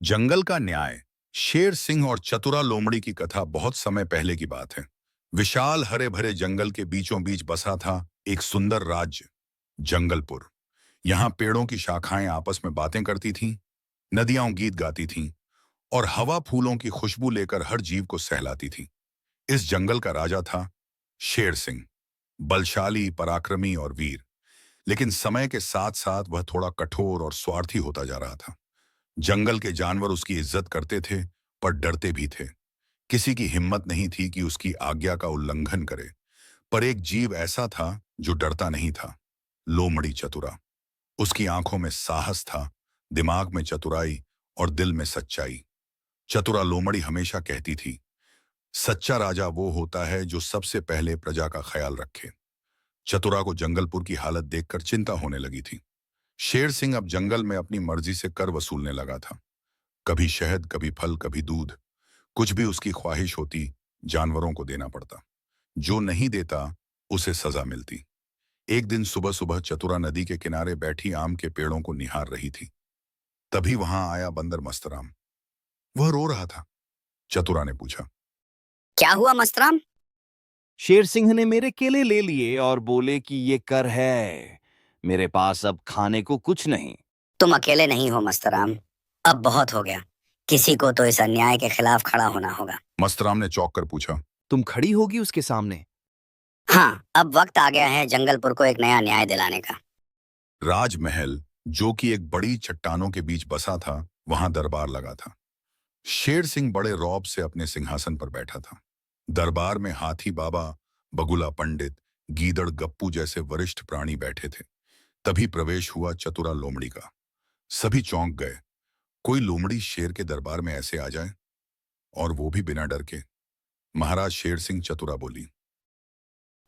जंगल का न्याय। शेर सिंह और चतुरा लोमड़ी की कथा बहुत समय पहले की बात है। विशाल हरे भरे जंगल के बीचों बीच बसा था एक सुंदर राज्य, जंगलपुर। यहाँ पेड़ों की शाखाएं आपस में बातें करती थीं, नदियां गीत गाती थीं और हवा फूलों की खुशबू लेकर हर जीव को सहलाती थी। इस जंगल का राजा था शेर सिंह, बलशाली, पराक्रमी और वीर। लेकिन समय के साथ साथ वह थोड़ा कठोर और स्वार्थी होता जा रहा था। जंगल के जानवर उसकी इज्जत करते थे, पर डरते भी थे। किसी की हिम्मत नहीं थी कि उसकी आज्ञा का उल्लंघन करे। पर एक जीव ऐसा था जो डरता नहीं था, लोमड़ी चतुरा। उसकी आंखों में साहस था, दिमाग में चतुराई और दिल में सच्चाई। चतुरा लोमड़ी हमेशा कहती थी, सच्चा राजा वो होता है जो सबसे पहले प्रजा का ख्याल रखे। चतुरा को जंगलपुर की हालत देखकर चिंता होने लगी थी। शेर सिंह अब जंगल में अपनी मर्जी से कर वसूलने लगा था। कभी शहद, कभी फल, कभी दूध। कुछ भी उसकी ख्वाहिश होती, जानवरों को देना पड़ता। जो नहीं देता, उसे सजा मिलती। एक दिन सुबह सुबह चतुरा नदी के किनारे बैठी आम के पेड़ों को निहार रही थी। तभी वहां आया बंदर मस्तराम। वह रो रहा था। चतुरा ने पूछा, क्या हुआ मस्तराम? शेर सिंह ने मेरे केले ले लिए और बोले कि ये कर है। मेरे पास अब खाने को कुछ नहीं। तुम अकेले नहीं हो मस्तराम, अब बहुत हो गया। किसी को तो इस अन्याय के खिलाफ खड़ा होना होगा। मस्तराम ने चौंक कर पूछा, तुम खड़ी होगी उसके सामने? हाँ, अब वक्त आ गया है जंगलपुर को एक नया न्याय दिलाने का। राजमहल, जो कि एक बड़ी चट्टानों के बीच बसा था, वहां दरबार लगा था। शेर सिंह बड़े रौब से अपने सिंहासन पर बैठा था। दरबार में हाथी बाबा, बगुला पंडित, गीदड़ गप्पू जैसे वरिष्ठ प्राणी बैठे थे। तभी प्रवेश हुआ चतुरा लोमड़ी का। सभी चौंक गए। कोई लोमड़ी शेर के दरबार में ऐसे आ जाए, और वो भी बिना डर के। महाराज, शेर सिंह, चतुरा बोली।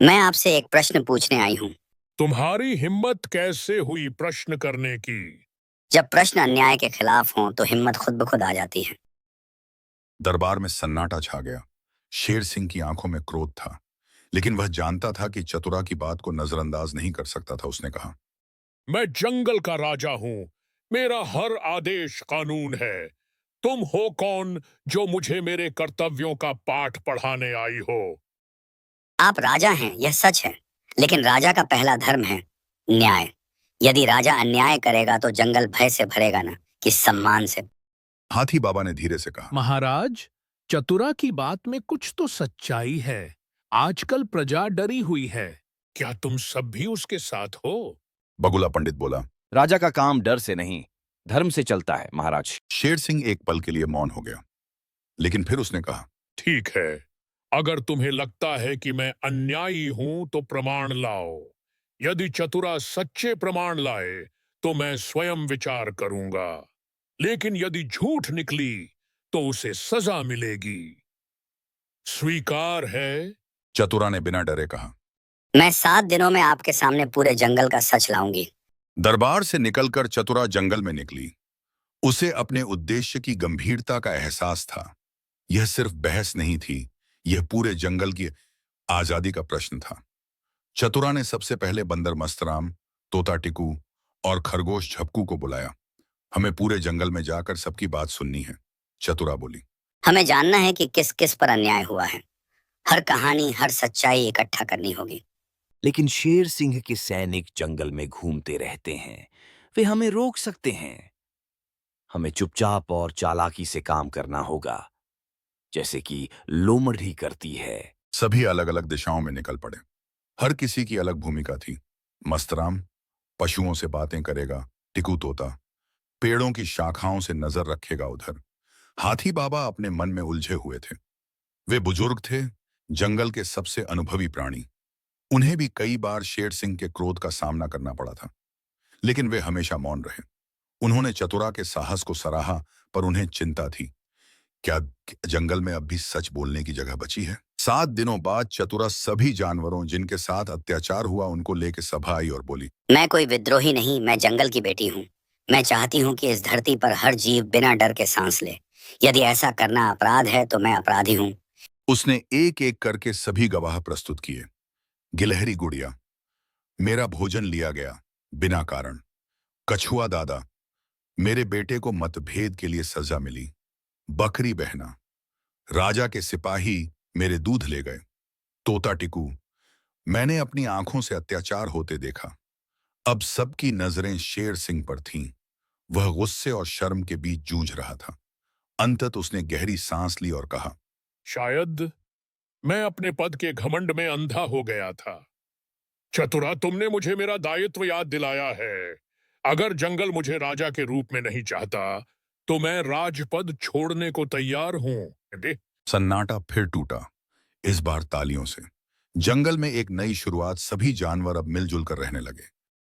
मैं आपसे एक प्रश्न पूछने आई हूँ। तुम्हारी हिम्मत कैसे हुई प्रश्न करने की? जब प्रश्न अन्याय के खिलाफ हों तो हिम्मत खुद ब खुद आ जाती है। दरबार में सन्नाटा छा गया। शेर सिंह की आंखों में क्रोध था, लेकिन वह जानता था कि चतुरा की बात को नजरअंदाज नहीं कर सकता था। उसने कहा, मैं जंगल का राजा हूँ। मेरा हर आदेश कानून है। तुम हो कौन जो मुझे मेरे कर्तव्यों का पाठ पढ़ाने आई हो? आप राजा हैं, यह सच है, लेकिन राजा का पहला धर्म है न्याय। यदि राजा अन्याय करेगा तो जंगल भय से भरेगा ना कि सम्मान से। हाथी बाबा ने धीरे से कहा, महाराज, चतुरा की बात में कुछ तो सच्चाई है। आजकल प्रजा डरी हुई है। क्या तुम सब भी उसके साथ हो? बगुला पंडित बोला। राजा का काम डर से नहीं, धर्म से चलता है महाराज। शेर सिंह एक पल के लिए मौन हो गया, लेकिन फिर उसने कहा, ठीक है, अगर तुम्हें लगता है कि मैं अन्यायी हूं तो प्रमाण लाओ। यदि चतुरा सच्चे प्रमाण लाए तो मैं स्वयं विचार करूंगा, लेकिन यदि झूठ निकली तो उसे सजा मिलेगी। स्वीकार है? चतुरा ने बिना डरे कहा। मैं 7 दिनों में आपके सामने पूरे जंगल का सच लाऊंगी। दरबार से निकलकर चतुरा जंगल में निकली। उसे अपने उद्देश्य की गंभीरता का एहसास था। यह सिर्फ बहस नहीं थी, यह पूरे जंगल की आजादी का प्रश्न था। चतुरा ने सबसे पहले बंदर मस्तराम, तोता टिकू और खरगोश झपकू को बुलाया। हमें पूरे जंगल में जाकर सबकी बात सुननी है, चतुरा बोली। हमें जानना है कि किस किस पर अन्याय हुआ है। हर कहानी, हर सच्चाई इकट्ठा करनी होगी। लेकिन शेर सिंह के सैनिक जंगल में घूमते रहते हैं। वे हमें रोक सकते हैं। हमें चुपचाप और चालाकी से काम करना होगा, जैसे कि लोमड़ी करती है। सभी अलग अलग दिशाओं में निकल पड़े। हर किसी की अलग भूमिका थी। मस्तराम पशुओं से बातें करेगा, टिकू तोता पेड़ों की शाखाओं से नजर रखेगा उधर। हाथी बाबा अपने मन में उलझे हुए थे। वे बुजुर्ग थे, जंगल के सबसे अनुभवी प्राणी। उन्हें भी कई बार शेर सिंह के क्रोध का सामना करना पड़ा था, लेकिन वे हमेशा मौन रहे। उन्होंने चतुरा के साहस को सराहा, पर उन्हें चिंता थी, क्या जंगल में अब भी सच बोलने की जगह बची है? 7 दिनों बाद चतुरा सभी जानवरों जिनके साथ अत्याचार हुआ उनको लेकर सभा आई और बोली, मैं कोई विद्रोही नहीं, मैं जंगल की बेटी हूँ। मैं चाहती हूँ कि इस धरती पर हर जीव बिना डर के सांस ले। यदि ऐसा करना अपराध है तो मैं अपराधी हूँ। उसने एक एक करके सभी गवाह प्रस्तुत किए। गिलहरी गुड़िया, मेरा भोजन लिया गया बिना कारण। कछुआ दादा, मेरे बेटे को मतभेद के लिए सजा मिली। बकरी बहना, राजा के सिपाही मेरे दूध ले गए। तोता टिकू, मैंने अपनी आंखों से अत्याचार होते देखा। अब सबकी नजरें शेर सिंह पर थीं। वह गुस्से और शर्म के बीच जूझ रहा था। अंतत उसने गहरी सांस ली और कहा, शायद मैं अपने पद के घमंड में अंधा हो गया था। चतुरा, तुमने मुझे मेरा दायित्व याद दिलाया है। अगर जंगल मुझे राजा के रूप में नहीं चाहता तो मैं राजपद छोड़ने को तैयार हूं। दे सन्नाटा फिर टूटा, इस बार तालियों से। जंगल में एक नई शुरुआत, सभी जानवर अब मिलजुल कर रहने लगे।